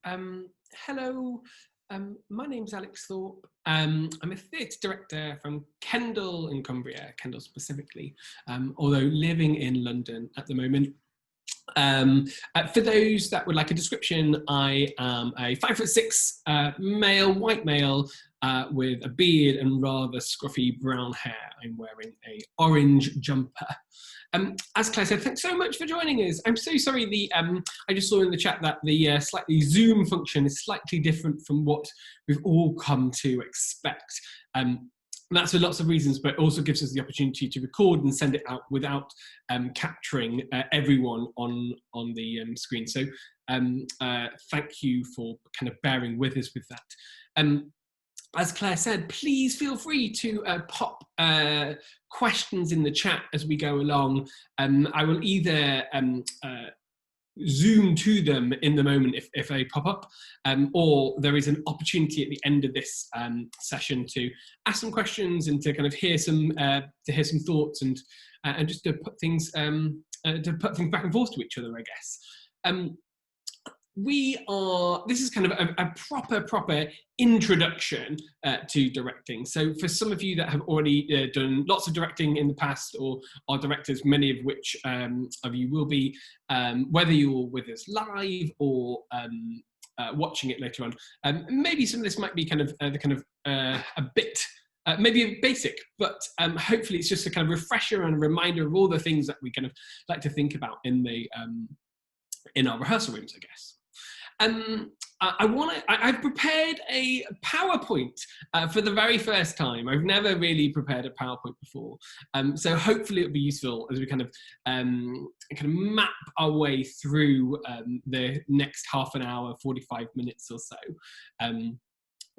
Hello, my name's Alex Thorpe. I'm a theatre director from Kendal in Cumbria, Kendal specifically, although living in London at the moment. For those that would like a description, I am a 5'6" male, white male, with a beard and rather scruffy brown hair. I'm wearing a orange jumper. As Claire said, thanks so much for joining us. I'm so sorry, I just saw in the chat that the slightly Zoom function is slightly different from what we've all come to expect. That's for lots of reasons, but also gives us the opportunity to record and send it out without capturing everyone on the screen. So thank you for kind of bearing with us with that. As Claire said, please feel free to pop questions in the chat as we go along. I will either zoom to them in the moment if they pop up, or there is an opportunity at the end of this session to ask some questions and to kind of hear some thoughts and just to put things back and forth to each other, I guess. This is kind of a proper introduction to directing. So for some of you that have already done lots of directing in the past, or are directors, many of which of you will be, whether you're with us live or watching it later on, maybe some of this might be kind of a bit maybe basic, but hopefully it's just a kind of refresher and a reminder of all the things that we kind of like to think about in our rehearsal rooms, I guess. I've prepared a PowerPoint for the very first time. I've never really prepared a PowerPoint before, so hopefully it'll be useful as we kind of map our way through the next half an hour, 45 minutes or so.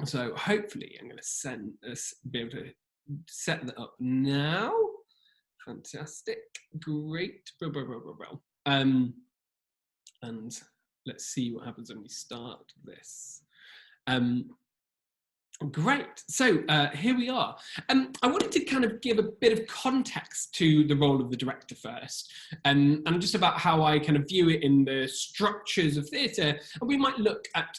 So hopefully I'm going to be able to set that up now. Fantastic, great, and let's see what happens when we start this. Great, so here we are. I wanted to kind of give a bit of context to the role of the director first, and just about how I kind of view it in the structures of theatre. And we might look at,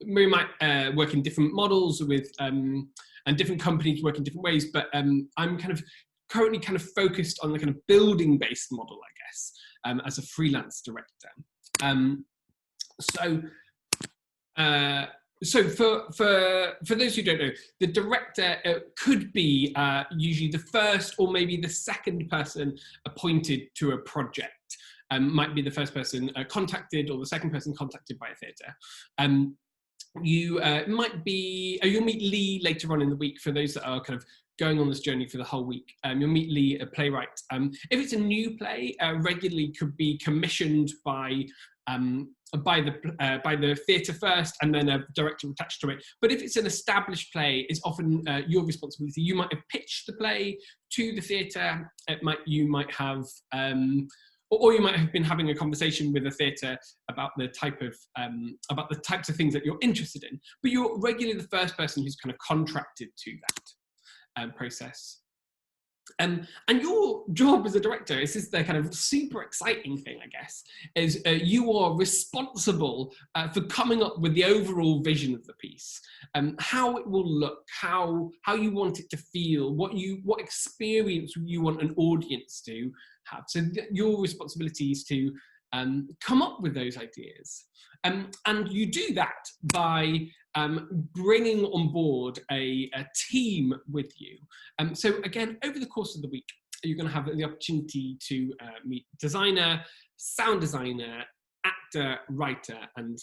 we might work in different models with, and different companies work in different ways, but I'm currently kind of focused on the kind of building-based model, I guess, as a freelance director. So for those who don't know, the director could be usually the first or maybe the second person appointed to a project. Might be the first person contacted or the second person contacted by a theatre. You'll meet Lee later on in the week for those that are kind of going on this journey for the whole week. You'll meet Lee, a playwright. If it's a new play, regularly could be commissioned by the theatre first, and then a director attached to it. But if it's an established play, it's often your responsibility. You might have pitched the play to the theatre. You might have, or you might have been having a conversation with a theatre about the types of things that you're interested in. But you're regularly the first person who's kind of contracted to that process. And your job as a director, this is the kind of super exciting thing, I guess, is you are responsible for coming up with the overall vision of the piece, how it will look, how you want it to feel, what experience you want an audience to have. So your responsibility is to come up with those ideas. And you do that by bringing on board a team with you. So again, over the course of the week, you're going to have the opportunity to meet designer, sound designer, actor, writer, and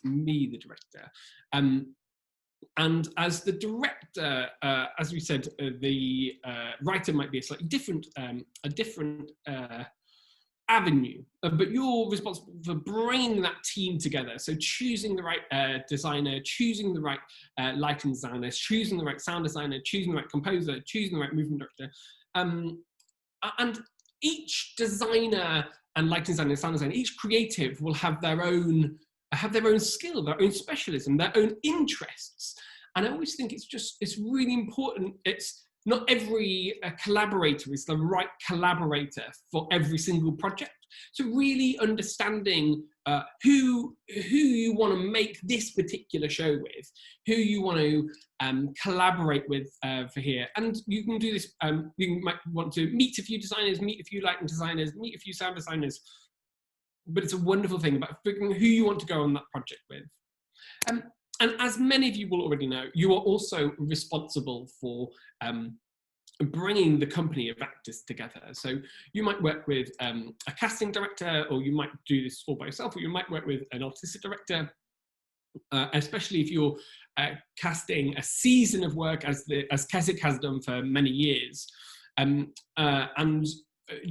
me, the director. And as the director, as we said, the writer might be a slightly different avenue, but you're responsible for bringing that team together. So choosing the right designer, choosing the right lighting designer, choosing the right sound designer, choosing the right composer, choosing the right movement director. And each designer and lighting designer and sound designer, each creative will have their own skill, their own specialism, their own interests. And I always think it's really important. It's not every collaborator is the right collaborator for every single project. So really understanding who you want to make this particular show with, who you want to collaborate with for here. And you can do this, you might want to meet a few designers, meet a few lighting designers, meet a few sound designers, but it's a wonderful thing about figuring who you want to go on that project with. And as many of you will already know, you are also responsible for bringing the company of actors together. So you might work with a casting director, or you might do this all by yourself, or you might work with an artistic director, especially if you're casting a season of work as Keswick has done for many years. And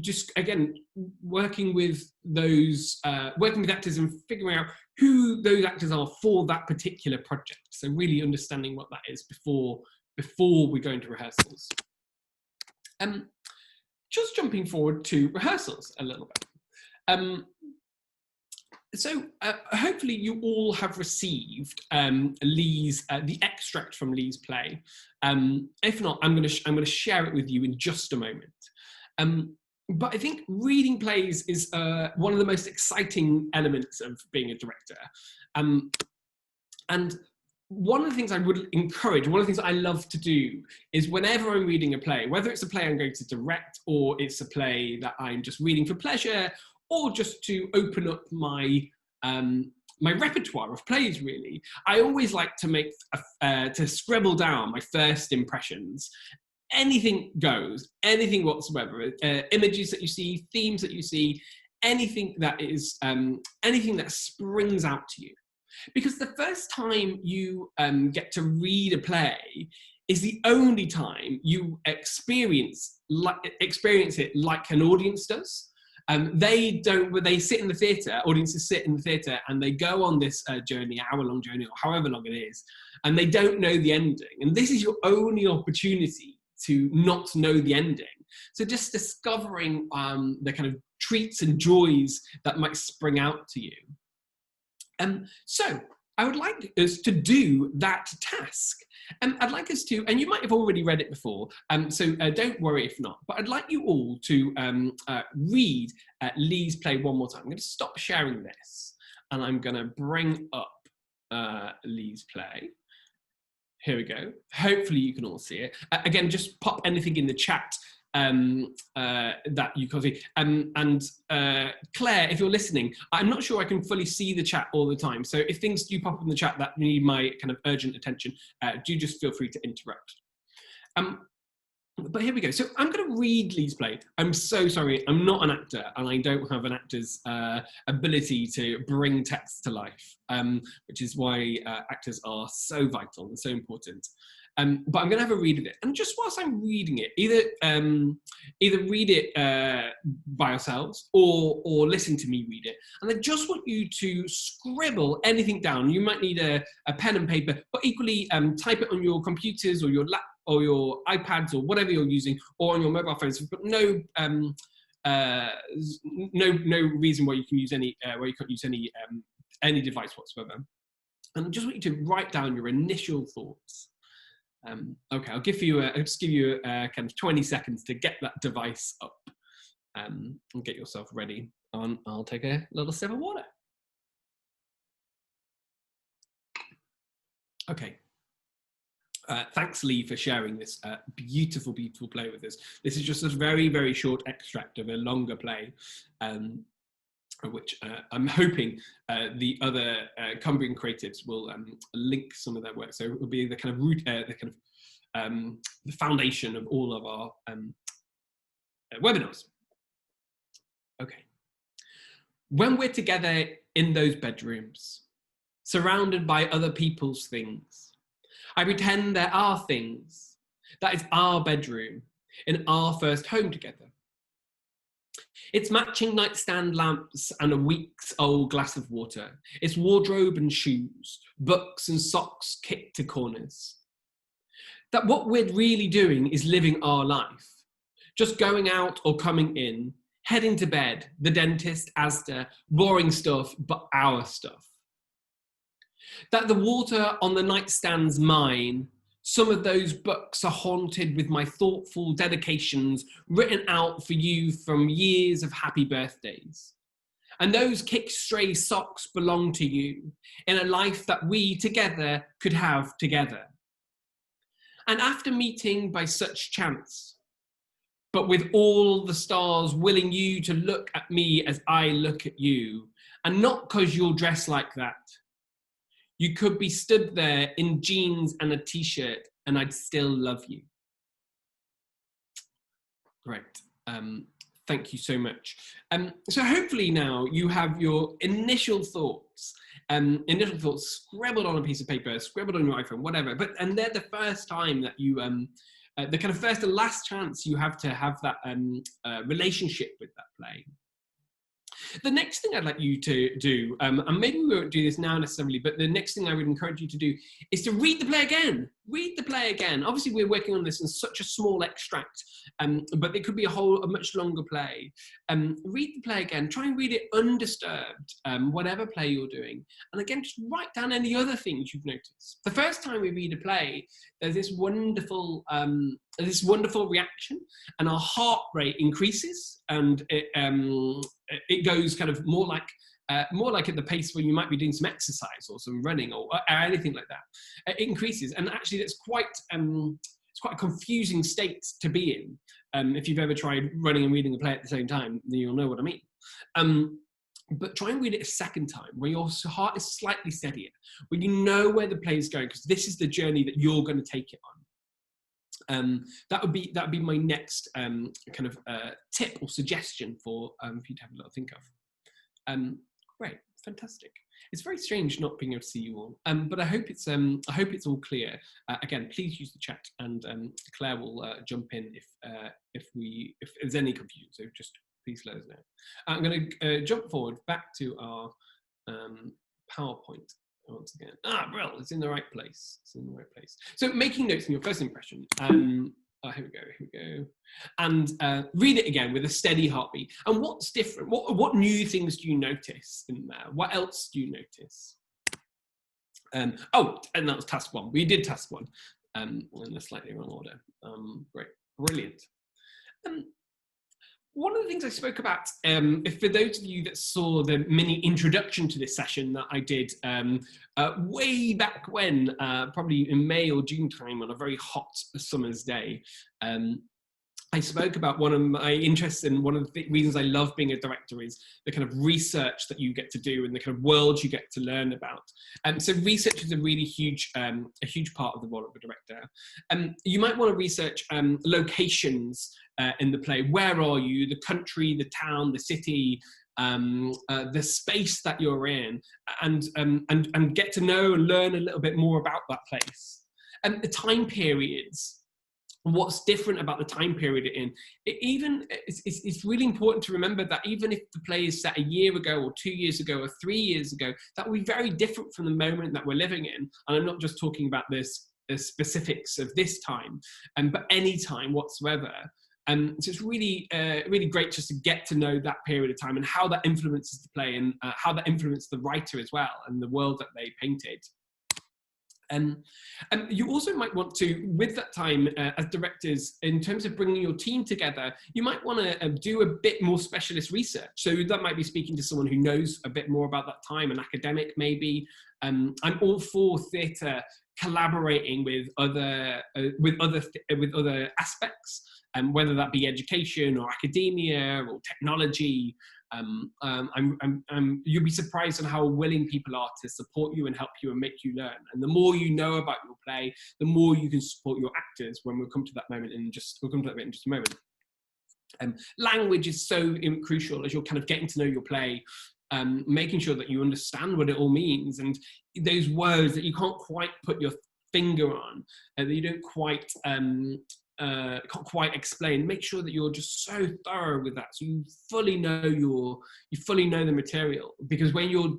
just, again, working with those, working with actors and figuring out who those actors are for that particular project. So really understanding what that is before we go into rehearsals. Just jumping forward to rehearsals a little bit. So hopefully you all have received Lee's the extract from Lee's play. If not, I'm going to share it with you in just a moment. But I think reading plays is one of the most exciting elements of being a director. And one of the things I would encourage, one of the things I love to do, is whenever I'm reading a play, whether it's a play I'm going to direct, or it's a play that I'm just reading for pleasure, or just to open up my my repertoire of plays, really, I always like to make to scribble down my first impressions. Anything goes, anything whatsoever. Images that you see, themes that you see, anything that is anything that springs out to you. Because the first time you get to read a play is the only time you experience it like an audience does. They sit in the theatre, audiences sit in the theatre, and they go on this journey, hour-long journey, or however long it is, and they don't know the ending. And this is your only opportunity to not know the ending. So just discovering the kind of treats and joys that might spring out to you. So I would like us to do that task. I'd like us to, and you might have already read it before, so don't worry if not, but I'd like you all to read Lee's play one more time. I'm going to stop sharing this, and I'm going to bring up Lee's play. Here we go. Hopefully you can all see it. Again, just pop anything in the chat that you can see. And Claire, if you're listening, I'm not sure I can fully see the chat all the time. So if things do pop up in the chat that need my kind of urgent attention, do just feel free to interrupt. But here we go. So I'm going to read Lee's play. I'm so sorry. I'm not an actor, and I don't have an actor's ability to bring text to life, which is why actors are so vital and so important. But I'm going to have a read of it. And just whilst I'm reading it, either read it by yourselves or listen to me read it. And I just want you to scribble anything down. You might need a pen and paper, but equally type it on your computers or your laptop or your iPads or whatever you're using, or on your mobile phones. But no reason why you can use any you can't use any device whatsoever. And I just want you to write down your initial thoughts. Okay, I'll just give you kind of 20 seconds to get that device up and get yourself ready. I'll take a little sip of water. Okay. Thanks, Lee, for sharing this beautiful, beautiful play with us. This is just a very, very short extract of a longer play, which I'm hoping the other Cumbrian creatives will link some of their work. So it will be the kind of root, the foundation of all of our webinars. Okay. When we're together in those bedrooms, surrounded by other people's things, I pretend there are things. That is our bedroom in our first home together. It's matching nightstand lamps and a week's old glass of water. It's wardrobe and shoes, books and socks kicked to corners. That what we're really doing is living our life. Just going out or coming in, heading to bed, the dentist, Asda, boring stuff, but our stuff. That the water on the nightstand's mine. Some of those books are haunted with my thoughtful dedications written out for you from years of happy birthdays. And those kick stray socks belong to you in a life that we together could have together. And after meeting by such chance, but with all the stars willing you to look at me as I look at you, and not 'cause you're dressed like that, you could be stood there in jeans and a t-shirt and I'd still love you. Great. Thank you so much. So hopefully now you have your initial thoughts scribbled on a piece of paper, scribbled on your iPhone, whatever. And they're the first time that you, the kind of first and last chance you have to have that relationship with that play. The next thing I'd like you to do, and maybe we won't do this now necessarily, but the next thing I would encourage you to do is to read the play again. Read the play again. Obviously, we're working on this in such a small extract, but it could be a much longer play. Read the play again. Try and read it undisturbed, whatever play you're doing. And again, just write down any other things you've noticed. The first time we read a play, there's this wonderful reaction, and our heart rate increases, and it goes kind of more like at the pace where you might be doing some exercise or some running or anything like that. It increases, and actually it's quite a confusing state to be in. If you've ever tried running and reading a play at the same time, then you'll know what I mean. But try and read it a second time, where your heart is slightly steadier, when you know where the play is going, because this is the journey that you're going to take it on. That would be my next kind of tip or suggestion for you to have a little think of. Great, fantastic. It's very strange not being able to see you all, but I hope it's all clear. Again, please use the chat, and Claire will jump in if there's any confusion. So just please let us know. I'm going to jump forward back to our PowerPoint. Once again, well, it's in the right place. It's in the right place. So making notes in your first impression. Here we go. And read it again with a steady heartbeat. And what's different? What new things do you notice in there? What else do you notice? And that was task 1. We did task 1 in a slightly wrong order. Great, brilliant. One of the things I spoke about, for those of you that saw the mini introduction to this session that I did way back when, probably in May or June time on a very hot summer's day, I spoke about one of my interests, and one of the reasons I love being a director is the kind of research that you get to do and the kind of world you get to learn about. So research is a really huge part of the role of a director. You might want to research locations in the play. Where are you? The country, the town, the city, the space that you're in, and get to know and learn a little bit more about that place. And the time periods. What's different about the time period it's really important to remember that even if the play is set a year ago or 2 years ago or 3 years ago, that will be very different from the moment that we're living in. And I'm not just talking about the specifics of this time, but any time whatsoever. So it's really great just to get to know that period of time and how that influences the play, and how that influenced the writer as well and the world that they painted. You also might want to, with that time as directors, in terms of bringing your team together, you might want to do a bit more specialist research. So that might be speaking to someone who knows a bit more about that time, an academic maybe. I'm all for theatre collaborating with other aspects, whether that be education or academia or technology. You'll be surprised on how willing people are to support you and help you and make you learn. And the more you know about your play, the more you can support your actors. When we'll come to that moment we'll come to that bit in just a moment. Language is so crucial as you're kind of getting to know your play, making sure that you understand what it all means, and those words that you can't quite put your finger on, that you don't quite can't quite explain. Make sure that you're just so thorough with that, so you fully know the material. Because when you're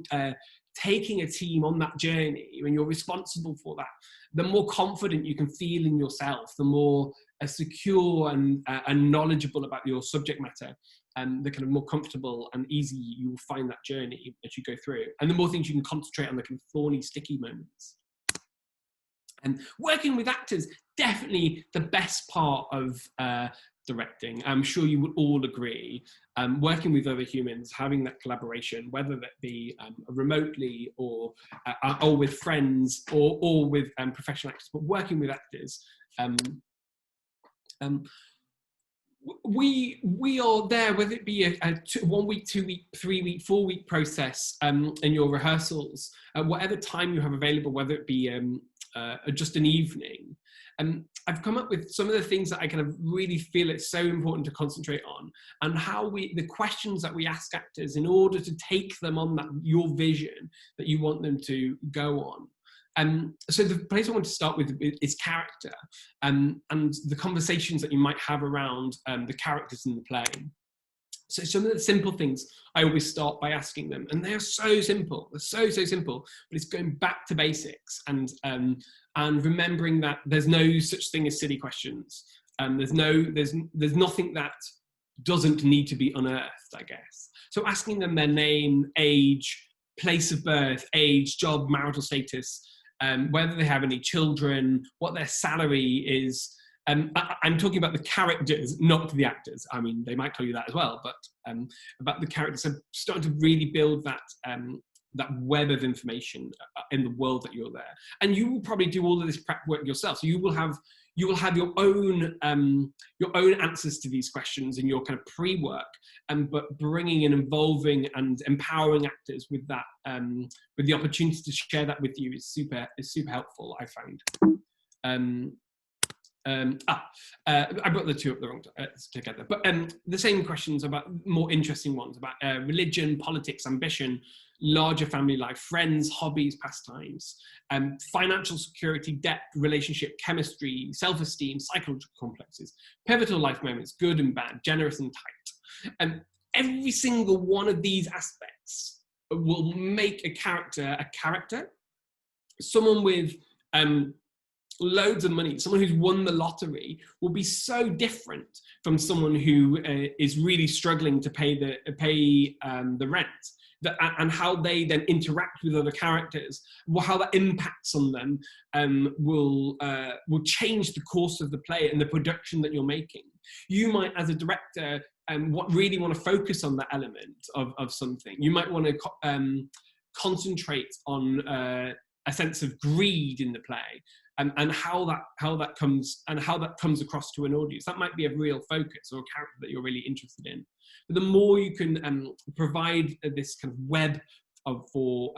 taking a team on that journey, when you're responsible for that, the more confident you can feel in yourself, the more secure and knowledgeable about your subject matter, and the kind of more comfortable and easy you will find that journey as you go through, and the more things you can concentrate on the kind of thorny, sticky moments. And working with actors, definitely the best part of directing, I'm sure you would all agree, working with other humans, having that collaboration, whether that be remotely or with friends or with professional actors, but working with actors, we are there, whether it be a 1 week, 2 week, 3 week, 4 week process in your rehearsals, whatever time you have available, whether it be just an evening. I've come up with some of the things that I kind of really feel it's so important to concentrate on, and how the questions that we ask actors in order to take them on your vision that you want them to go on. So the place I want to start with is character, and the conversations that you might have around the characters in the play. So some of the simple things I always start by asking them, and they are so simple, they're so simple, but it's going back to basics and remembering that there's no such thing as silly questions. There's nothing that doesn't need to be unearthed, I guess. So asking them their name, age, place of birth, age, job, marital status, whether they have any children, what their salary is. I'm talking about the characters, not the actors. I mean, they might tell you that as well, but about the characters. So starting to really build that web of information in the world that you're there. And you will probably do all of this prep work yourself. So you will have your own answers to these questions in your kind of pre-work, but bringing and involving and empowering actors with that, with the opportunity to share that with you is super helpful, I found. I brought the two up the wrong together, but the same questions about more interesting ones about religion, politics, ambition, larger family life, friends, hobbies, pastimes, financial security, debt, relationship, chemistry, self-esteem, psychological complexes, pivotal life moments, good and bad, generous and tight. Every single one of these aspects will make a character. Someone with loads of money, someone who's won the lottery, will be so different from someone who is really struggling to pay the rent. And how they then interact with other characters, how that impacts on them, will change the course of the play and the production that you're making. You might, as a director, really want to focus on that element of something. You might want to concentrate on a sense of greed in the play, and how that comes across to an audience. That might be a real focus or a character that you're really interested in. But the more you can provide this kind of web for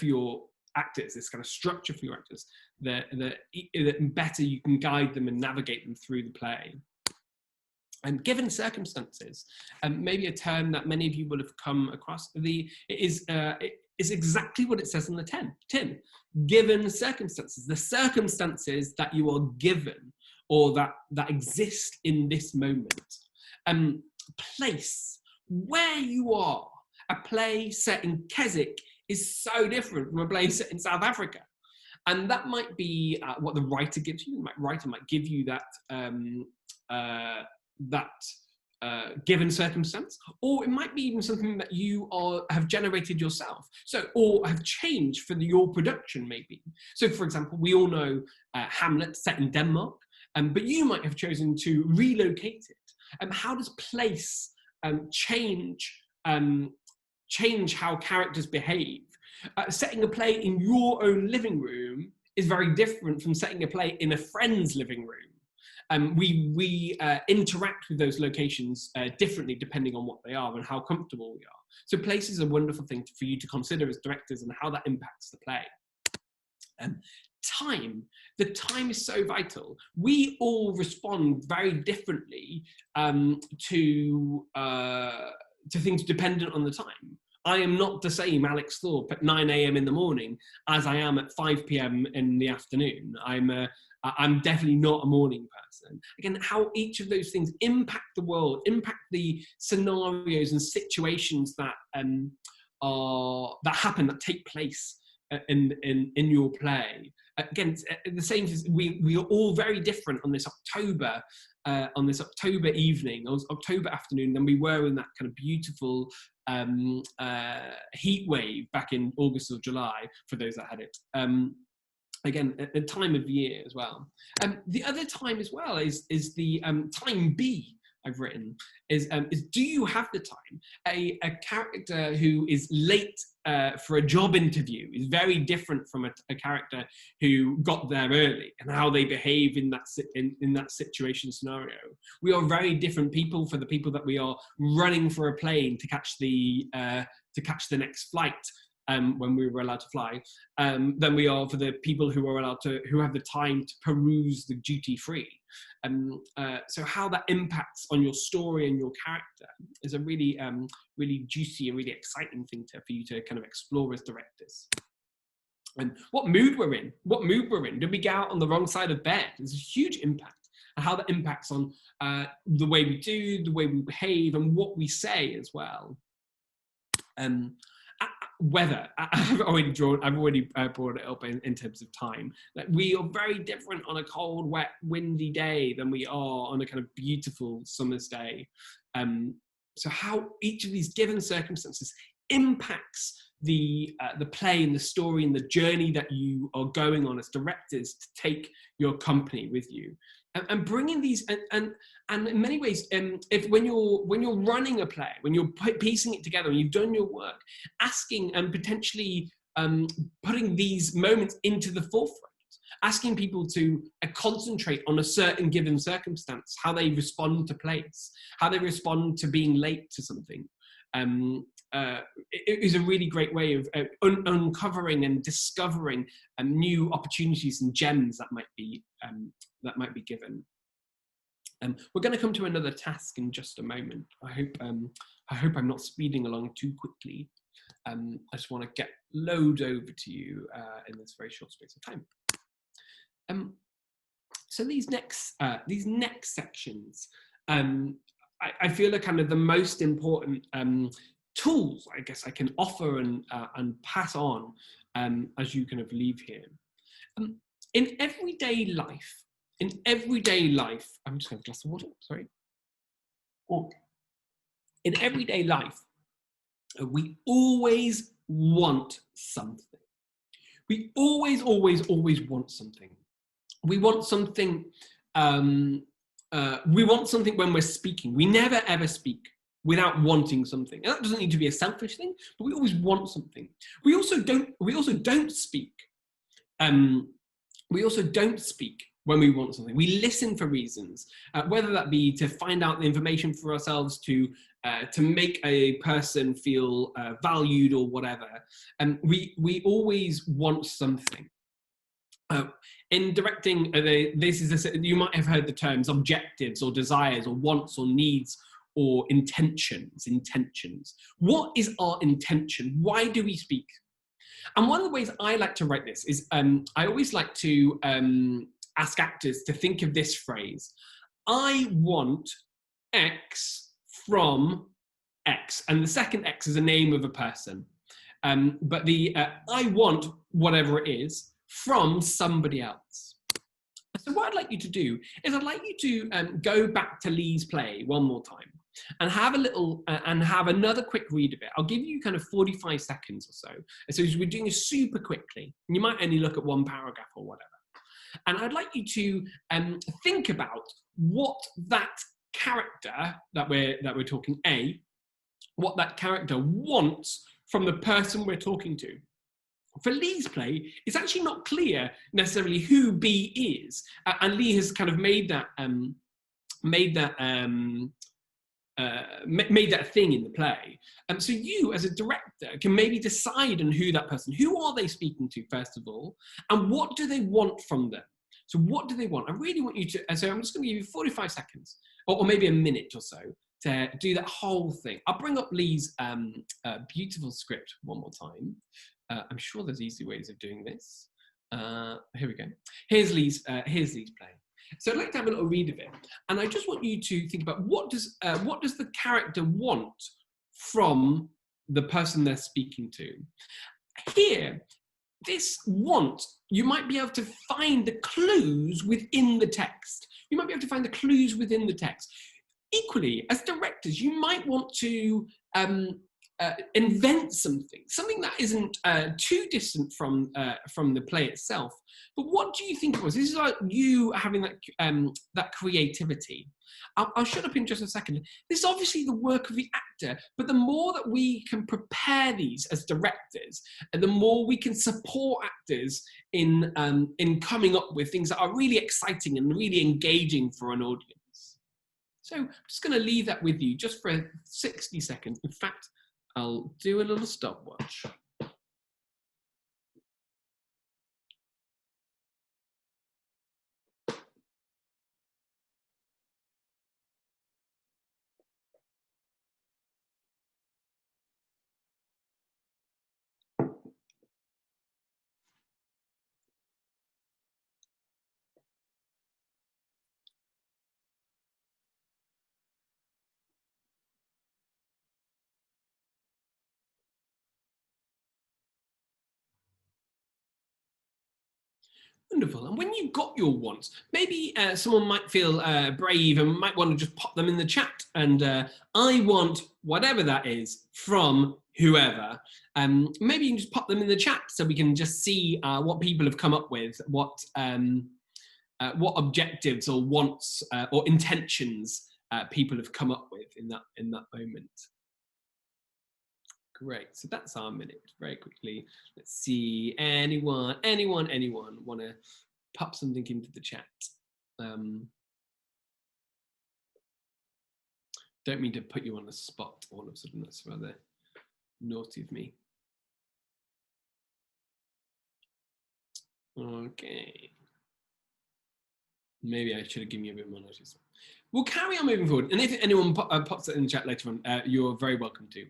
your actors, this kind of structure for your actors, the better you can guide them and navigate them through the play. And given circumstances, maybe a term that many of you will have come across, it is exactly what it says on the tin. Given circumstances, the circumstances that you are given or that exist in this moment. Place, where you are. A play set in Keswick is so different from a play set in South Africa. And that might be what the writer gives you. The writer might give you that given circumstance, or it might be even something that you have generated yourself, or have changed for your production, maybe. So, for example, we all know Hamlet set in Denmark, but you might have chosen to relocate it. How does place change how characters behave? Setting a play in your own living room is very different from setting a play in a friend's living room. We interact with those locations differently depending on what they are and how comfortable we are. So place is a wonderful thing for you to consider as directors and how that impacts the play. Time. The time is so vital. We all respond very differently to things dependent on the time. I am not the same Alex Thorpe at 9 a.m. in the morning as I am at 5 p.m. in the afternoon. I'm definitely not a morning person. Again, how each of those things impact the world, impact the scenarios and situations that happen, that take place in your play. Again, the same as we are all very different on this October evening, or October afternoon, than we were in that kind of beautiful heat wave back in August or July, for those that had it. again, a time of year as well. The other time as well is the time B I've written is do you have the time? A character who is late for a job interview is very different from a character who got there early, and how they behave in that situation scenario. We are very different people for the people that we are running for a plane to catch the next flight. When we were allowed to fly, than we are for the people who have the time to peruse the duty free. So how that impacts on your story and your character is a really, really juicy and really exciting thing for you to kind of explore as directors. And what mood we're in. Did we get out on the wrong side of bed? There's a huge impact, and how that impacts on the way we do, the way we behave, and what we say as well. Weather, I've already brought it up in terms of time. That we are very different on a cold, wet, windy day than we are on a kind of beautiful summer's day. So how each of these given circumstances impacts the play and the story and the journey that you are going on as directors to take your company with you. And bringing these, and in many ways, if when you're running a play, when you're piecing it together and you've done your work, asking and potentially putting these moments into the forefront, asking people to concentrate on a certain given circumstance, how they respond to plays, how they respond to being late to something. It is a really great way of uncovering and discovering new opportunities and gems that might be given. We're going to come to another task in just a moment. I hope I'm not speeding along too quickly. I just want to load over to you in this very short space of time. So these next sections, I feel are kind of the most important tools, I guess, I can offer and pass on as you kind of leave here. In everyday life, I'm just going to have a glass of water, sorry. In everyday life, we always want something. We always want something. We want something. We want something when we're speaking. We never ever speak without wanting something. And that doesn't need to be a selfish thing, but we always want something. We also don't speak. We also don't speak when we want something. We listen for reasons, whether that be to find out the information for ourselves, to make a person feel valued or whatever. We always want something. In directing, you might have heard the terms objectives or desires or wants or needs or intentions. What is our intention? Why do we speak? And one of the ways I like to write this is I always like to ask actors to think of this phrase: I want X from X. And the second X is a name of a person. But the I want whatever it is from somebody else. So what I'd like you to do is I'd like you to go back to Lee's play one more time and have a little and have another quick read of it. I'll give you kind of 45 seconds or so. So we're doing it super quickly. You might only look at one paragraph or whatever. And I'd like you to think about what that character that we're talking, what that character wants from the person we're talking to. For Lee's play, it's actually not clear necessarily who B is, and Lee has kind of made that thing in the play. So you, as a director, can maybe decide on who are they speaking to, first of all, and what do they want from them? So what do they want? I really want you to, so I'm just going to give you 45 seconds, or maybe a minute or so, to do that whole thing. I'll bring up Lee's beautiful script one more time. I'm sure there's easy ways of doing this. Here we go. Here's Lee's play. So I'd like to have a little read of it, and I just want you to think about what does the character want from the person they're speaking to. Here, this want, you might be able to find the clues within the text. Equally, as directors, you might want to invent something that isn't too distant from the play itself. But what do you think it was? This is like you having that creativity. I'll shut up in just a second. This is obviously the work of the actor, but the more that we can prepare these as directors, and the more we can support actors in coming up with things that are really exciting and really engaging for an audience. So I'm just going to leave that with you just for 60 seconds. In fact, I'll do a little stopwatch. Wonderful. And when you've got your wants, maybe someone might feel brave and might want to just pop them in the chat. And I want whatever that is from whoever. Maybe you can just pop them in the chat so we can just see what people have come up with, what objectives or wants or intentions people have come up with in that moment. Great, so that's our minute. Very quickly, let's see, anyone want to pop something into the chat? Don't mean to put you on the spot all of a sudden, that's rather naughty of me. Okay. Maybe I should have given you a bit more notice. We'll carry on moving forward, and if anyone pops it in the chat later on, you're very welcome to.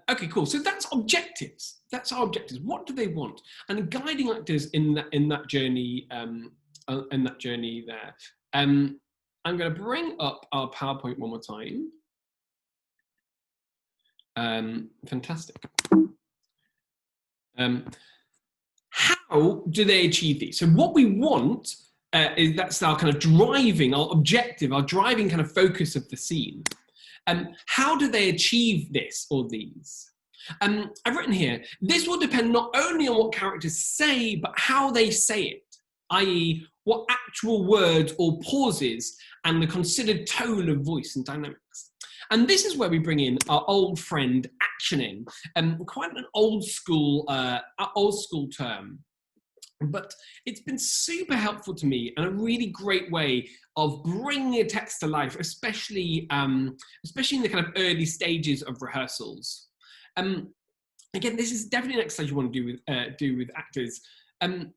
Okay, cool. So that's objectives. That's our objectives. What do they want? And guiding actors in that journey, there. I'm going to bring up our PowerPoint one more time. Fantastic. How do they achieve these? So what we want is that's our kind of driving, our objective, our driving kind of focus of the scene. How do they achieve this or these? I've written here, this will depend not only on what characters say, but how they say it, i.e. what actual words or pauses and the considered tone of voice and dynamics. And this is where we bring in our old friend action in, quite an old school term. But it's been super helpful to me and a really great way of bringing a text to life, especially in the kind of early stages of rehearsals. Again, this is definitely an exercise you want to do with actors. And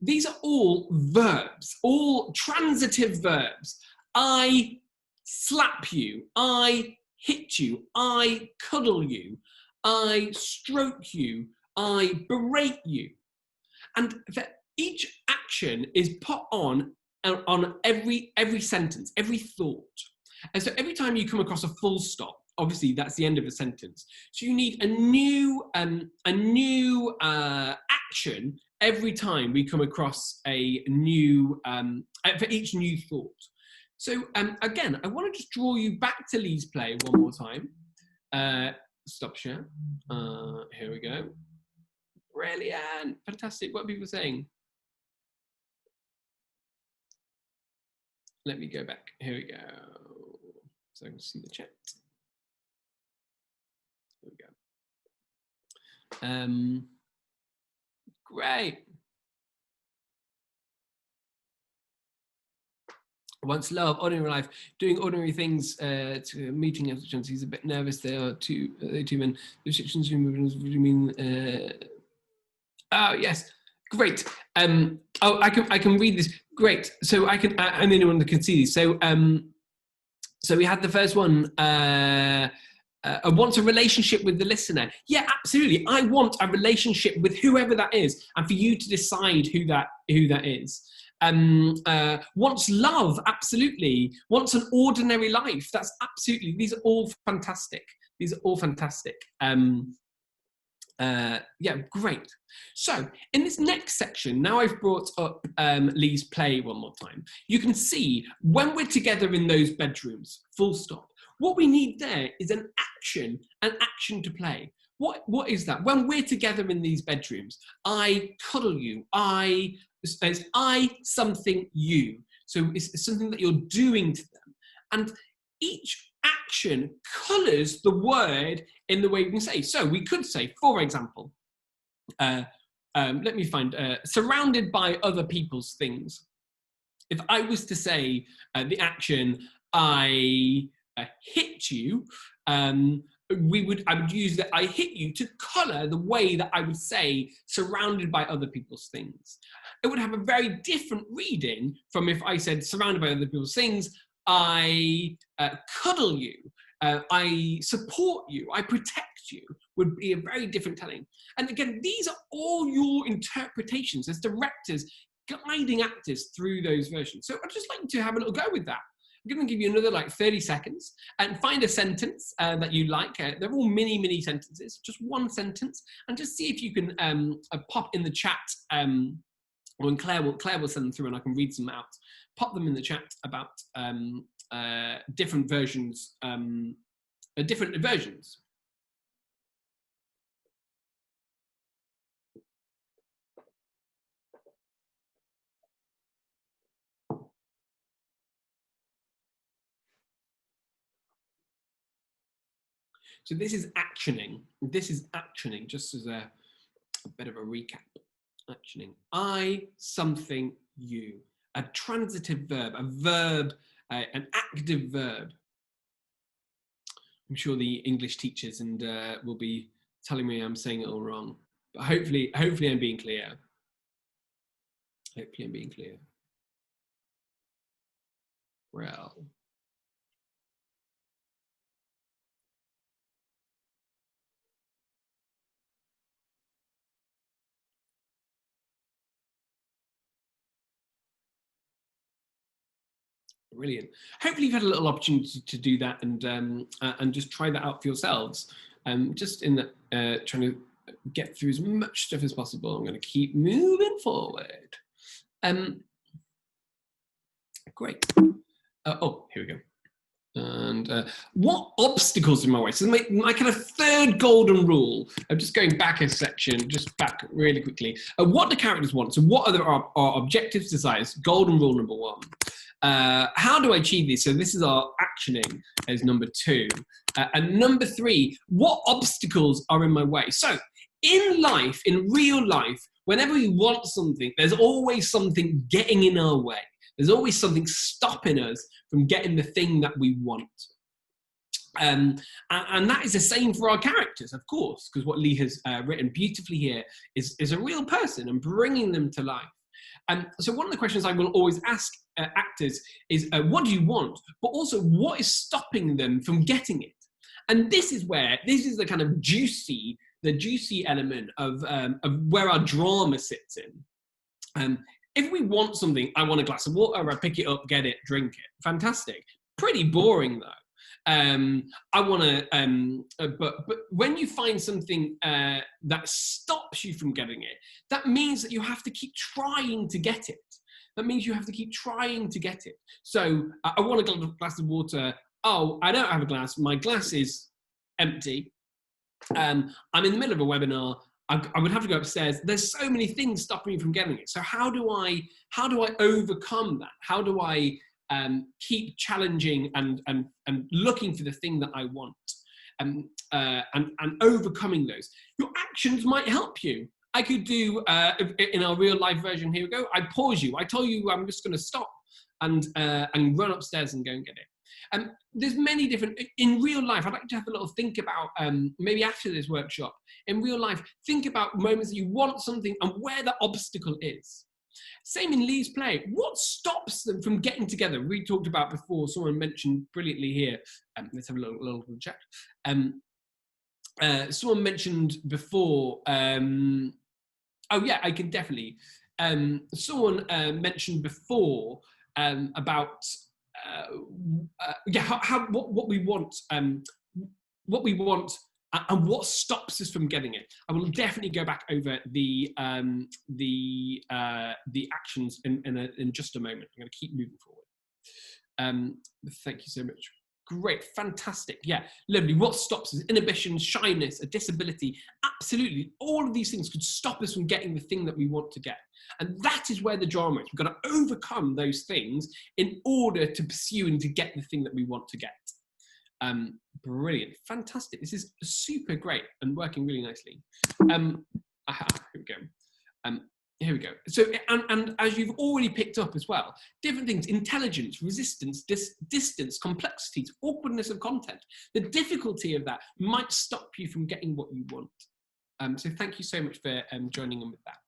these are all verbs, all transitive verbs. I slap you, I hit you, I cuddle you, I stroke you, I berate you. And each action is put on every sentence, every thought. And so every time you come across a full stop, obviously that's the end of a sentence. So you need a new action every time we come across a new, for each new thought. So again, I want to just draw you back to Lee's play one more time. Stop share. Here we go. Brilliant, fantastic. What are people saying? Let me go back. Here we go. So I can see the chat. Here we go. Great. Once love, ordinary life, doing ordinary things to meeting opportunities. He's a bit nervous. They are two men. The restrictions you mean. Oh yes, great. Oh, I can read this. Great. So I can, and anyone that can see these. So so we had the first one. I want a relationship with the listener. Yeah, absolutely. I want a relationship with whoever that is, and for you to decide who that is. Wants love, absolutely. Wants an ordinary life. That's absolutely. These are all fantastic. These are all fantastic. Yeah, great. So in this next section, now I've brought up Lee's play one more time, you can see when we're together in those bedrooms, full stop, What we need there is an action to play. What is that? When we're together in these bedrooms, I cuddle you. It's I something you. So it's something that you're doing to them. And each action colours the word in the way we can say. So we could say, for example, let me find, surrounded by other people's things. If I was to say the action, I hit you, I would use that I hit you to colour the way that I would say surrounded by other people's things. It would have a very different reading from if I said surrounded by other people's things, I cuddle you, I support you, I protect you, would be a very different telling. And again, these are all your interpretations as directors guiding actors through those versions. So I'd just like to have a little go with that. I'm going to give you another like 30 seconds and find a sentence that you like. They're all mini sentences, just one sentence, and just see if you can pop in the chat, or Claire will send them through and I can read some out. Pop them in the chat about different versions, So this is actioning. This is actioning, just as a bit of a recap. Actioning. I something you. A transitive verb, a verb, an active verb. I'm sure the English teachers and will be telling me I'm saying it all wrong, but hopefully I'm being clear. Hopefully I'm being clear. Well. Brilliant. Hopefully you've had a little opportunity to do that and just try that out for yourselves. Just in that, trying to get through as much stuff as possible. I'm going to keep moving forward. Great. Oh, here we go. And what obstacles in my way? So my kind of third golden rule, I'm just going back a section, just back really quickly. What do characters want? So what are our objectives, desires? Golden rule number 1. How do I achieve these? So this is our actioning as number 2. And number 3, what obstacles are in my way? So in life, in real life, whenever we want something, there's always something getting in our way. There's always something stopping us from getting the thing that we want. And that is the same for our characters, of course, because what Lee has written beautifully here is a real person and bringing them to life. So one of the questions I will always ask actors is, what do you want? But also, what is stopping them from getting it? And this is the kind of juicy element of where our drama sits in. If we want something, I want a glass of water, I pick it up, get it, drink it. Fantastic. Pretty boring though. I want to, but when you find something that stops you from getting it, that means that you have to keep trying to get it. That means you have to keep trying to get it. So I want a glass of water. Oh, I don't have a glass. My glass is empty. I'm in the middle of a webinar. I would have to go upstairs. There's so many things stopping me from getting it. So how do I overcome that? How do I keep challenging and looking for the thing that I want, and overcoming those? Your actions might help you. I could do in our real life version. Here we go. I pause you. I tell you I'm just going to stop and run upstairs and go and get it. There's many different, in real life, I'd like to have a little think about, maybe after this workshop, in real life, think about moments that you want something and where the obstacle is. Same in Lee's play. What stops them from getting together? We talked about before, someone mentioned brilliantly here, let's have a little chat. Someone mentioned before, oh yeah, I can definitely. Someone mentioned before about, what we want, and what stops us from getting it. I will definitely go back over the actions in just a moment. I'm going to keep moving forward. Thank you so much. Great, fantastic. Yeah, lovely. What stops us? Inhibition, shyness, a disability. Absolutely. All of these things could stop us from getting the thing that we want to get. And that is where the drama is. We've got to overcome those things in order to pursue and to get the thing that we want to get. Brilliant. Fantastic. This is super great and working really nicely. Here we go. Here we go. So, and as you've already picked up as well, different things: intelligence, resistance, distance, complexities, awkwardness of content. The difficulty of that might stop you from getting what you want. So thank you so much for joining in with that.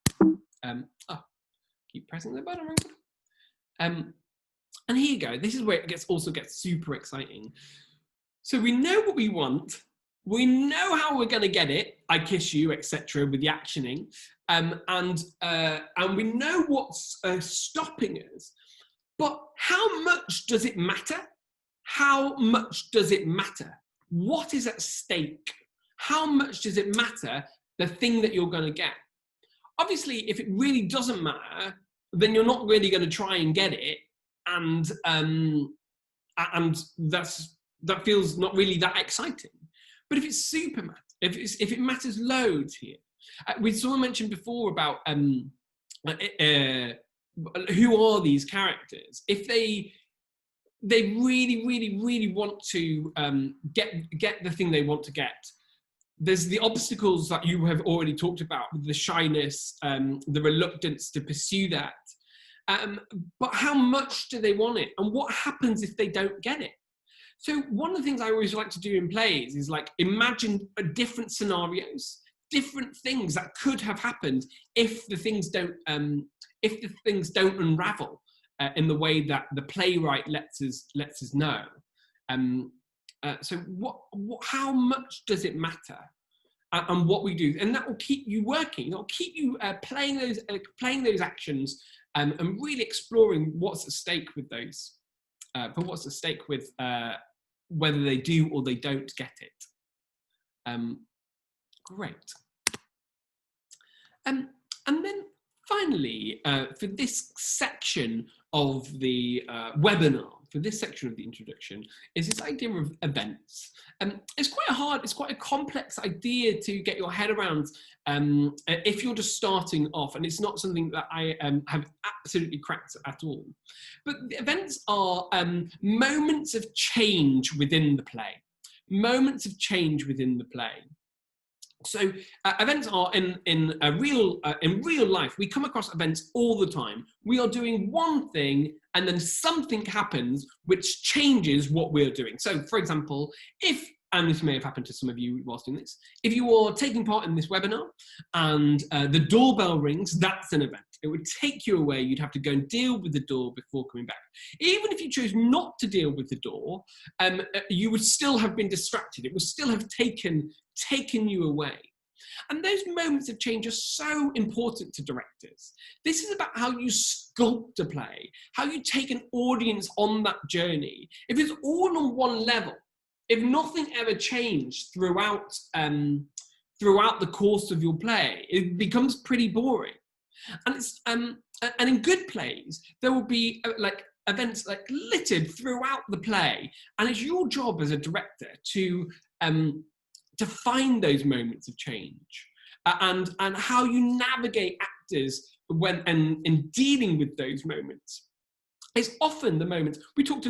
Keep pressing the button. And here you go. This is where it also gets super exciting. So we know what we want. We know how we're going to get it. I kiss you, etc. with the actioning. And we know what's stopping us, but how much does it matter? How much does it matter? What is at stake? How much does it matter, the thing that you're going to get? Obviously, if it really doesn't matter, then you're not really going to try and get it, and that feels not really that exciting. But if it's super matter, if it matters loads here. We sort of mentioned before about who are these characters. If they really, really, really want to get the thing they want to get, there's the obstacles that you have already talked about, the shyness, the reluctance to pursue that. But how much do they want it? And what happens if they don't get it? So one of the things I always like to do in plays is like imagine different scenarios, different things that could have happened if the things don't unravel in the way that the playwright lets us know. So how much does it matter, and what we do, and that will keep you working. That'll keep you playing those actions and really exploring what's at stake with those. But what's at stake with whether they do or they don't get it. Great. And then finally, for this section of the webinar, for this section of the introduction, is this idea of events. It's quite a complex idea to get your head around if you're just starting off, and it's not something that I have absolutely cracked at all. But the events are moments of change within the play. Moments of change within the play. So events are in real life. We come across events all the time. We are doing one thing, and then something happens which changes what we're doing. So, for example, and this may have happened to some of you whilst doing this, if you are taking part in this webinar and the doorbell rings, that's an event. It would take you away. You'd have to go and deal with the door before coming back. Even if you chose not to deal with the door, you would still have been distracted. It would still have taken you away. And those moments of change are so important to directors. This is about how you sculpt a play, how you take an audience on that journey. If it's all on one level, if nothing ever changed throughout the course of your play, it becomes pretty boring. And in good plays, there will be events littered throughout the play, and it's your job as a director to find those moments of change and how you navigate actors when in dealing with those moments. It's often the moments we talked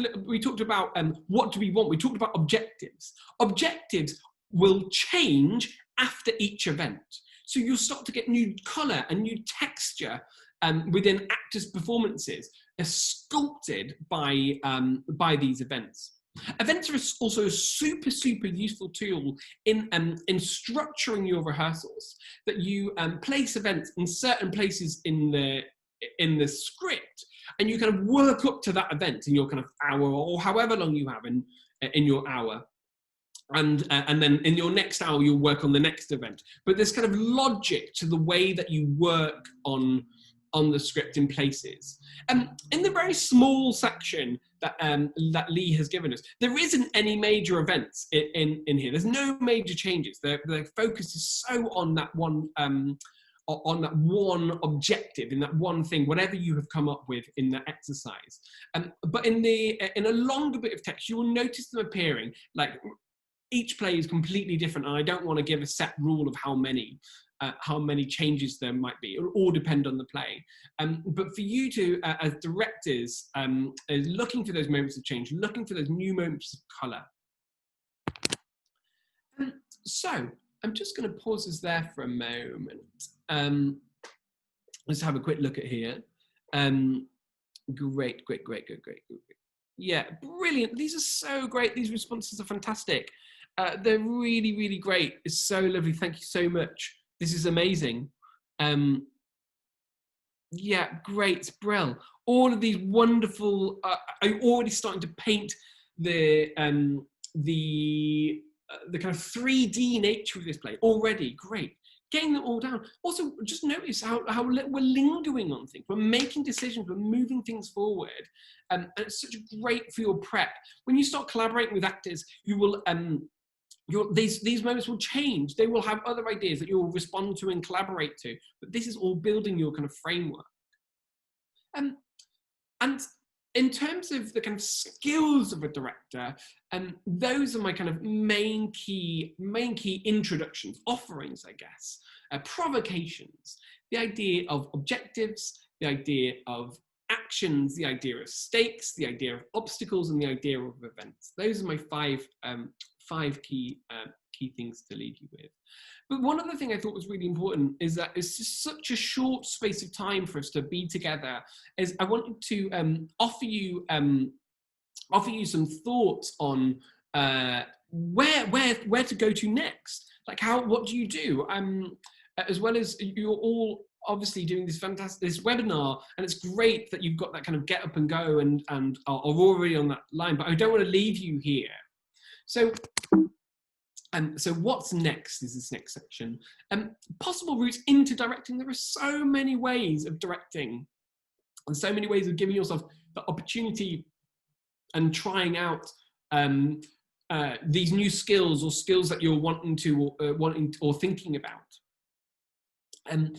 about. What do we want? We talked about objectives. Objectives will change after each event, so you'll start to get new colour and new texture within actors' performances, sculpted by these events. Events are also a super useful tool in structuring your rehearsals. That you place events in certain places in the script, and you kind of work up to that event in your kind of hour or however long you have in your hour, and then in your next hour you'll work on the next event. But there's kind of logic to the way that you work on the script in places. In the very small section that Lee has given us, there isn't any major events in here. There's no major changes. The focus is so on that one on that one objective, in that one thing, whatever you have come up with in that exercise. But in a longer bit of text, you will notice them appearing. Like, each play is completely different, and I don't want to give a set rule of how many changes there might be. It will all depend on the play. But for you to, as directors, is looking for those moments of change, looking for those new moments of colour. So I'm just going to pause us there for a moment. Let's have a quick look at here. Great. Yeah, brilliant. These are so great. These responses are fantastic. They're really, really great. It's so lovely. Thank you so much. This is amazing. Yeah, great, brill. All of these wonderful. I'm already starting to paint the kind of 3D nature of this play already. Great. Getting them all down. Also, just notice how we're lingering on things. We're making decisions. We're moving things forward. And it's such great for your prep. When you start collaborating with actors, you will these moments will change. They will have other ideas that you'll respond to and collaborate to. But this is all building your kind of framework. And in terms of the kind of skills of a director, those are my kind of main key introductions, offerings, I guess, provocations, the idea of objectives, the idea of actions, the idea of stakes, the idea of obstacles, and the idea of events. Those are my five key things to leave you with. But one other thing I thought was really important is that it's just such a short space of time for us to be together. Is I wanted to offer you some thoughts on where to go to next. Like, what do you do? As well as you're all obviously doing this webinar, and it's great that you've got that kind of get up and go and are already on that line. But I don't want to leave you here. So what's next is this next section. Possible routes into directing. There are so many ways of directing and so many ways of giving yourself the opportunity and trying out these new skills or skills that you're wanting or thinking about. And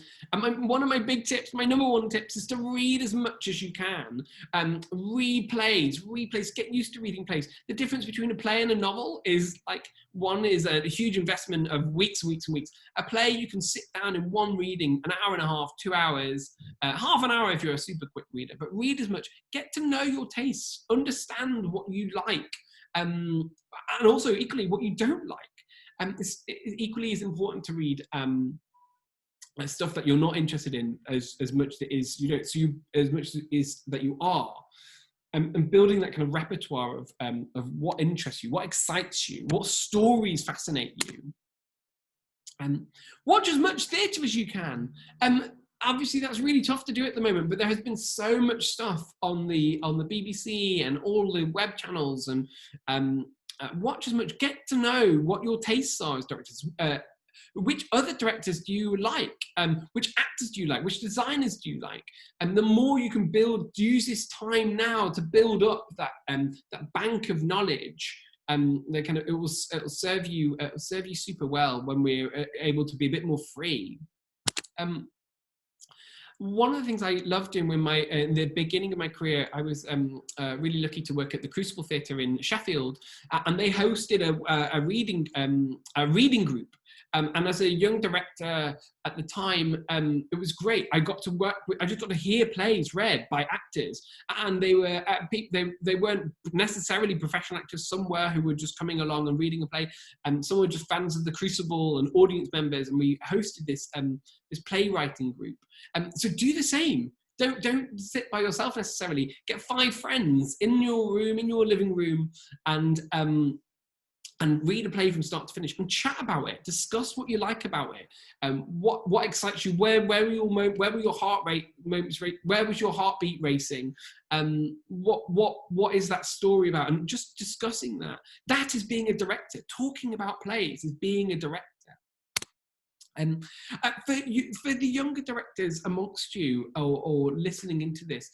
one of my big tips, my number one tips, is to read as much as you can. Read plays, get used to reading plays. The difference between a play and a novel is, like, one is a huge investment of weeks and weeks and weeks. A play, you can sit down in one reading, an hour and a half, 2 hours, half an hour if you're a super quick reader, but read as much. Get to know your tastes, understand what you like, and also equally what you don't like. It's equally as important to read stuff that you're not interested in as much that is as much as that you are, and building that kind of repertoire of what interests you, what excites you, what stories fascinate you, and watch as much theatre as you can. Obviously that's really tough to do at the moment, but there has been so much stuff on the BBC and all the web channels, and watch as much, get to know what your tastes are as directors. Which other directors do you like? Which actors do you like? Which designers do you like? And the more you can use this time now to build up that bank of knowledge. It will serve you super well when we're able to be a bit more free. One of the things I loved doing in the beginning of my career, I was really lucky to work at the Crucible Theatre in Sheffield, and they hosted a reading group. And as a young director at the time, it was great. I just got to hear plays read by actors, and they weren't necessarily professional actors. Some were, who were just coming along and reading a play, and some were just fans of the Crucible and audience members. And we hosted this playwriting group. So do the same. Don't sit by yourself necessarily. Get 5 friends in your room, in your living room, and read a play from start to finish and chat about it. Discuss what you like about it. What excites you? Where were your heart rate moments? Where was your heartbeat racing? What is that story about? And just discussing that. That is being a director. Talking about plays is being a director. For the younger directors amongst you or listening into this,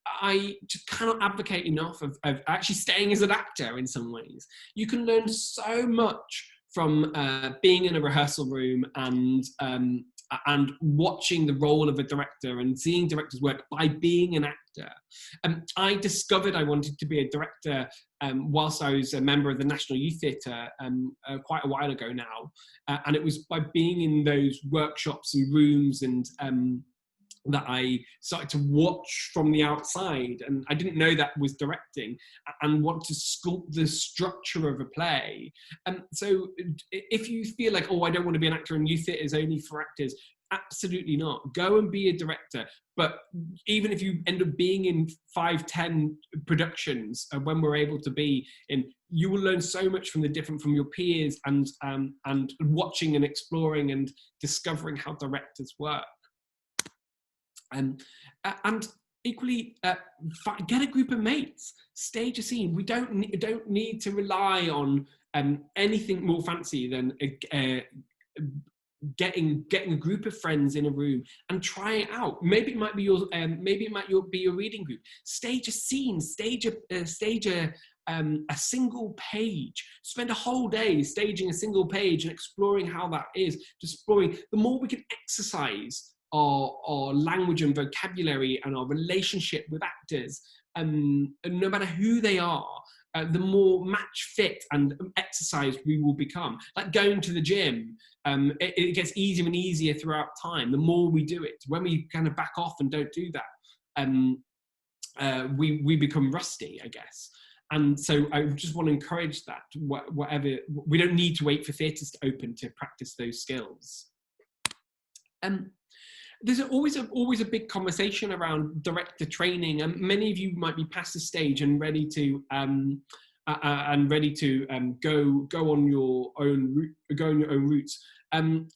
I just cannot advocate enough of actually staying as an actor in some ways. You can learn so much from being in a rehearsal room and and watching the role of a director and seeing directors work by being an actor. I discovered I wanted to be a director whilst I was a member of the National Youth Theatre quite a while ago now. And it was by being in those workshops and rooms and that I started to watch from the outside, and I didn't know that was directing, and want to sculpt the structure of a play. And so if you feel like, oh, I don't want to be an actor and youth theatre is only for actors, absolutely not. Go and be a director. But even if you end up being in 5-10 productions, when we're able to be in, you will learn so much from your peers, and watching and exploring and discovering how directors work. And equally, get a group of mates, stage a scene. We don't need to rely on anything more fancy than getting a group of friends in a room and try it out. Maybe it might be your reading group. Stage a scene, stage a single page. Spend a whole day staging a single page and exploring how that is. Exploring. The more we can exercise our language and vocabulary and our relationship with actors, and no matter who they are, the more match fit and exercised we will become. Like going to the gym, it gets easier and easier throughout time. The more we do it, when we kind of back off and don't do that, we become rusty, I guess. And so I just want to encourage that. Whatever, we don't need to wait for theatres to open to practice those skills. There's always a big conversation around director training, and many of you might be past the stage and ready to go on your own routes.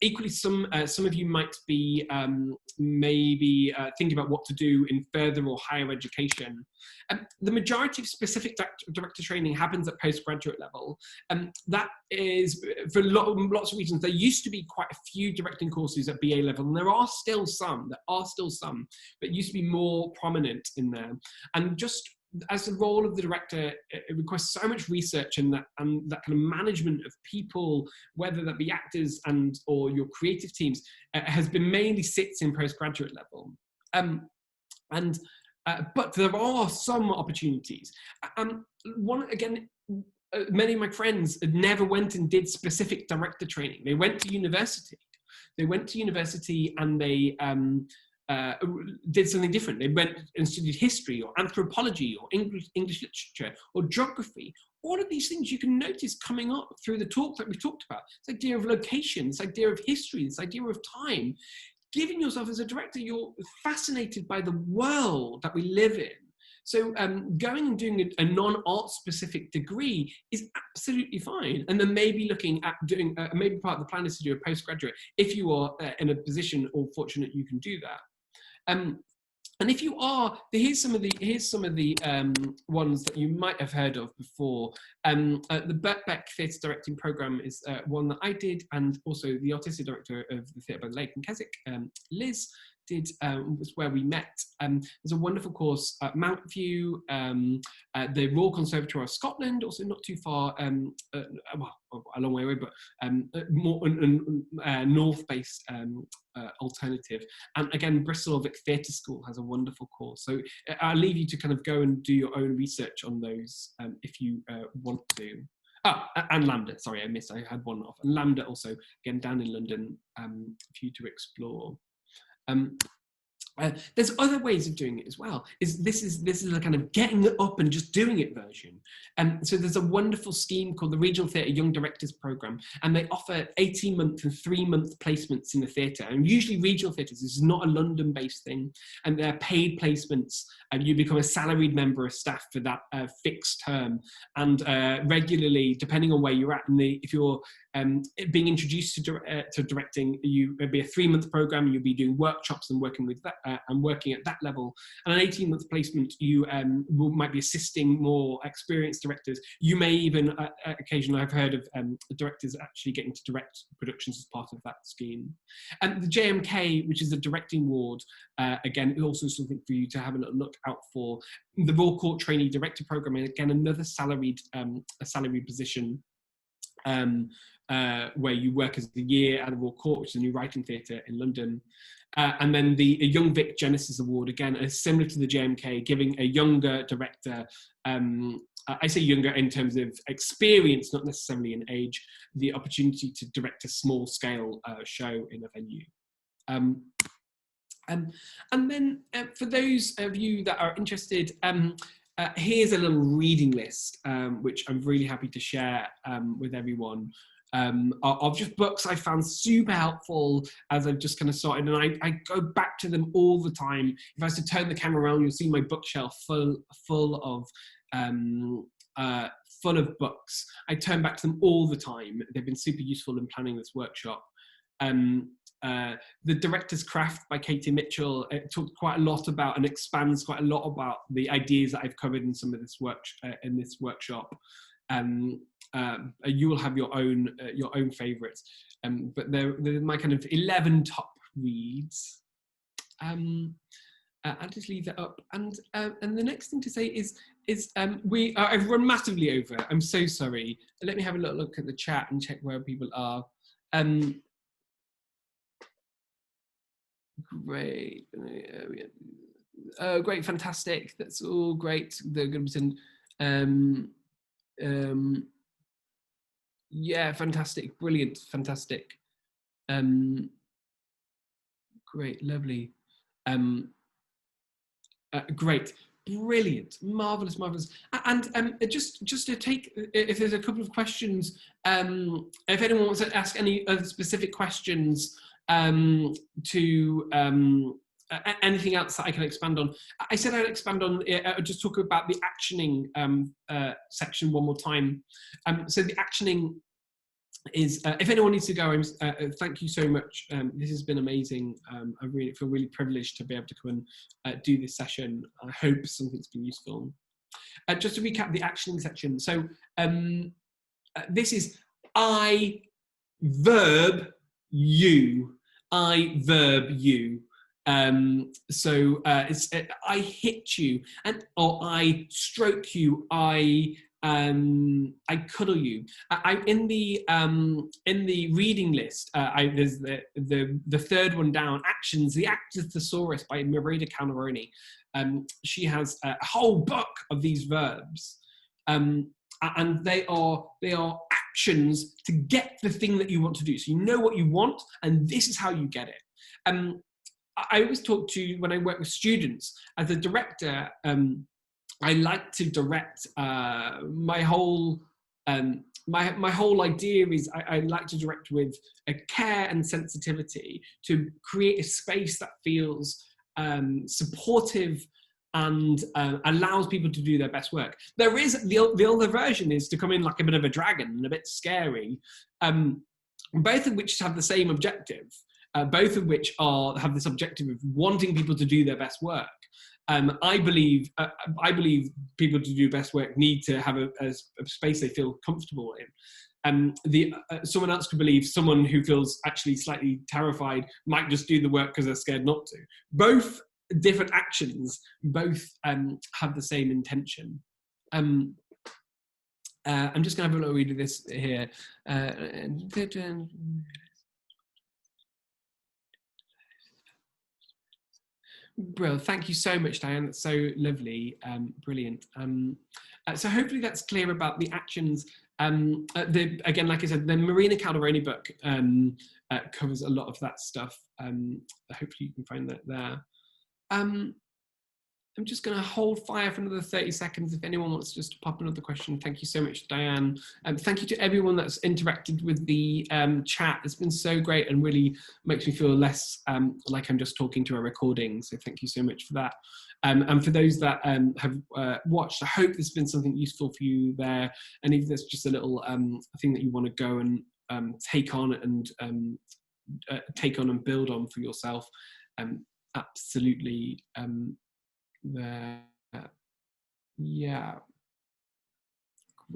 Equally, some of you might be maybe thinking about what to do in further or higher education. The majority of specific director training happens at postgraduate level. That is, for lots of reasons. There used to be quite a few directing courses at BA level, and there are still some, but used to be more prominent in there. And just as the role of the director, it requires so much research and that kind of management of people, whether that be actors or your creative teams, has been mainly sits in postgraduate level. But there are some opportunities. Many of my friends never went and did specific director training. They went to university. And they did something different. They went and studied history or anthropology or English literature or geography. All of these things you can notice coming up through the talk that we've talked about. This idea of location, this idea of history, this idea of time. Giving yourself as a director, you're fascinated by the world that we live in. So going and doing a non-art specific degree is absolutely fine. And then maybe looking at doing, maybe part of the plan is to do a postgraduate if you are in a position or fortunate you can do that. And if you are, here's some of the ones that you might have heard of before. The Birkbeck Theatre Directing Programme is one that I did, and also the artistic director of the Theatre by the Lake in Keswick, Liz, was where we met. There's a wonderful course at Mount View, the Royal Conservatoire of Scotland, also not too far, well, a long way away, but more north-based alternative. And again, Bristol Vic Theatre School has a wonderful course. So I'll leave you to kind of go and do your own research on those if you want to. Oh, and LAMDA, sorry, I had one off. And LAMDA also, again, down in London for you to explore. There's other ways of doing it as well. This is a kind of getting it up and just doing it version. So there's a wonderful scheme called the Regional Theatre Young Directors Programme, and they offer 18-month and 3-month placements in the theatre. And usually regional theatres, this is not a London-based thing, and they're paid placements, and you become a salaried member of staff for that fixed term. And regularly, depending on where you're at, and if you're being introduced to directing, it'll be a 3-month programme, and you'll be doing workshops and working with that. And working at that level, and an 18-month placement, you might be assisting more experienced directors. You may even, occasionally, I've heard of directors actually getting to direct productions as part of that scheme. And the JMK, which is the directing ward, again, is also something for you to have a little look out for. The Royal Court Trainee Director Programme, again, another salaried position. where you work as a year at the Royal Court, which is a new writing theatre in London. And then the Young Vic Genesis Award, again, is similar to the JMK, giving a younger director, I say younger in terms of experience, not necessarily in age, the opportunity to direct a small-scale show in a venue. And then for those of you that are interested, here's a little reading list, which I'm really happy to share with everyone, of just books I found super helpful as I've just kind of started, and I go back to them all the time. If I was to turn the camera around, you'll see my bookshelf full of books. I turn back to them all the time. They've been super useful in planning this workshop. The Director's Craft by Katie Mitchell, it talks quite a lot about and expands quite a lot about the ideas that I've covered in some of this work in this workshop. You will have your own favourites, but they're my kind of 11 top reads. I'll just leave that up, and the next thing to say is I've run massively over. I'm so sorry. Let me have a little look at the chat and check where people are. Great. Great, fantastic. That's all great. They're going to be yeah, fantastic, brilliant, fantastic. Great, lovely. Great, brilliant, marvelous, marvelous. And just to take, if there's a couple of questions, if anyone wants to ask any other specific questions, anything else that I can expand on. I said I'd expand on, just talk about the actioning section one more time. So the actioning is, if anyone needs to go, thank you so much. This has been amazing. I really feel really privileged to be able to come and do this session. I hope something's been useful. Just to recap the actioning section. So this is I verb you. I verb you. So it's I hit you, or I stroke you. I cuddle you. In the reading list, there's the third one down. Actions. The Actor's Thesaurus by Marina Calderoni. She has a whole book of these verbs, and they are actions to get the thing that you want to do. So you know what you want, and this is how you get it. I always talk to, when I work with students, as a director, I like to direct, my whole idea is I like to direct with a care and sensitivity to create a space that feels supportive and allows people to do their best work. There is, the other version is to come in like a bit of a dragon and a bit scary, both of which have the same objective. Both of which have this objective of wanting people to do their best work. I believe people to do best work need to have a space they feel comfortable in. Someone else could believe someone who feels actually slightly terrified might just do the work because they're scared not to. Both different actions, both have the same intention. I'm just going to have a little read of this here. Brilliant. Thank you so much, Diane. That's so lovely. Brilliant. So hopefully that's clear about the actions. Again, like I said, the Marina Calderoni book covers a lot of that stuff. Hopefully you can find that there. I'm just going to hold fire for another 30 seconds. If anyone wants just to pop another question. Thank you so much, Diane. Thank you to everyone that's interacted with the chat. It's been so great and really makes me feel less like I'm just talking to a recording. So thank you so much for that. And for those that have watched, I hope there's been something useful for you there. And if there's just a little thing that you want to go and take on and build on for yourself, absolutely. Yeah,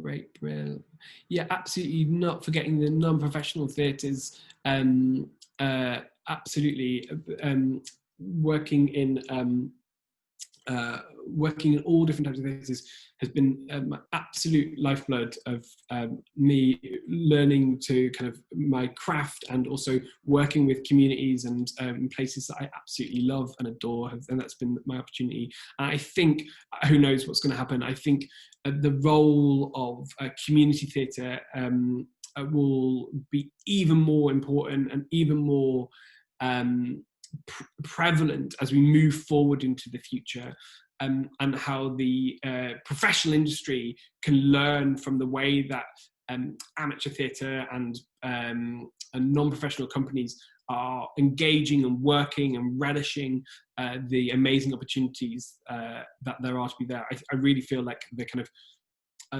great, brilliant. Yeah, absolutely not forgetting the non-professional theatres. Absolutely, working in working in all different types of theatres has been my absolute lifeblood of me learning to kind of my craft, and also working with communities and places that I absolutely love and adore, and that's been my opportunity. And I think, who knows what's going to happen, I think the role of community theatre will be even more important and even more prevalent as we move forward into the future, and how the professional industry can learn from the way that amateur theatre and non-professional companies are engaging and working and relishing the amazing opportunities that there are to be there. I really feel like the kind of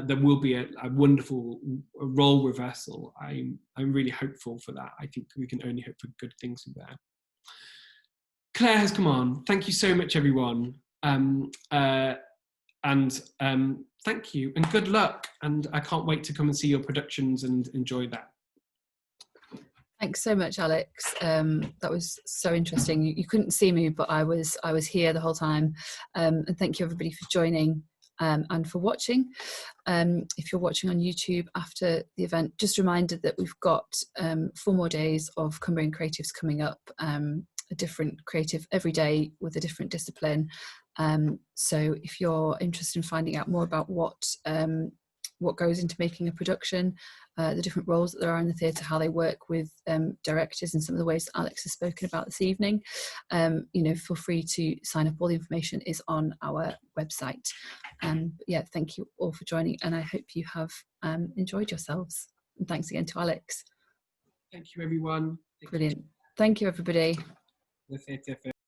there will be a wonderful role reversal. I'm really hopeful for that. I think we can only hope for good things from there. Claire has come on. Thank you so much, everyone. Thank you and good luck. And I can't wait to come and see your productions and enjoy that. Thanks so much, Alex. That was so interesting. You couldn't see me, but I was here the whole time. And thank you, everybody, for joining and for watching. If you're watching on YouTube after the event, just reminded that we've got 4 more days of Cumbrian creatives coming up. A different creative every day with a different discipline. So if you're interested in finding out more about what goes into making a production, the different roles that there are in the theatre, how they work with directors, and some of the ways that Alex has spoken about this evening, feel free to sign up. All the information is on our website. Yeah, thank you all for joining, and I hope you have enjoyed yourselves. And thanks again to Alex. Thank you, everyone. Brilliant. Thank you, everybody. The theatre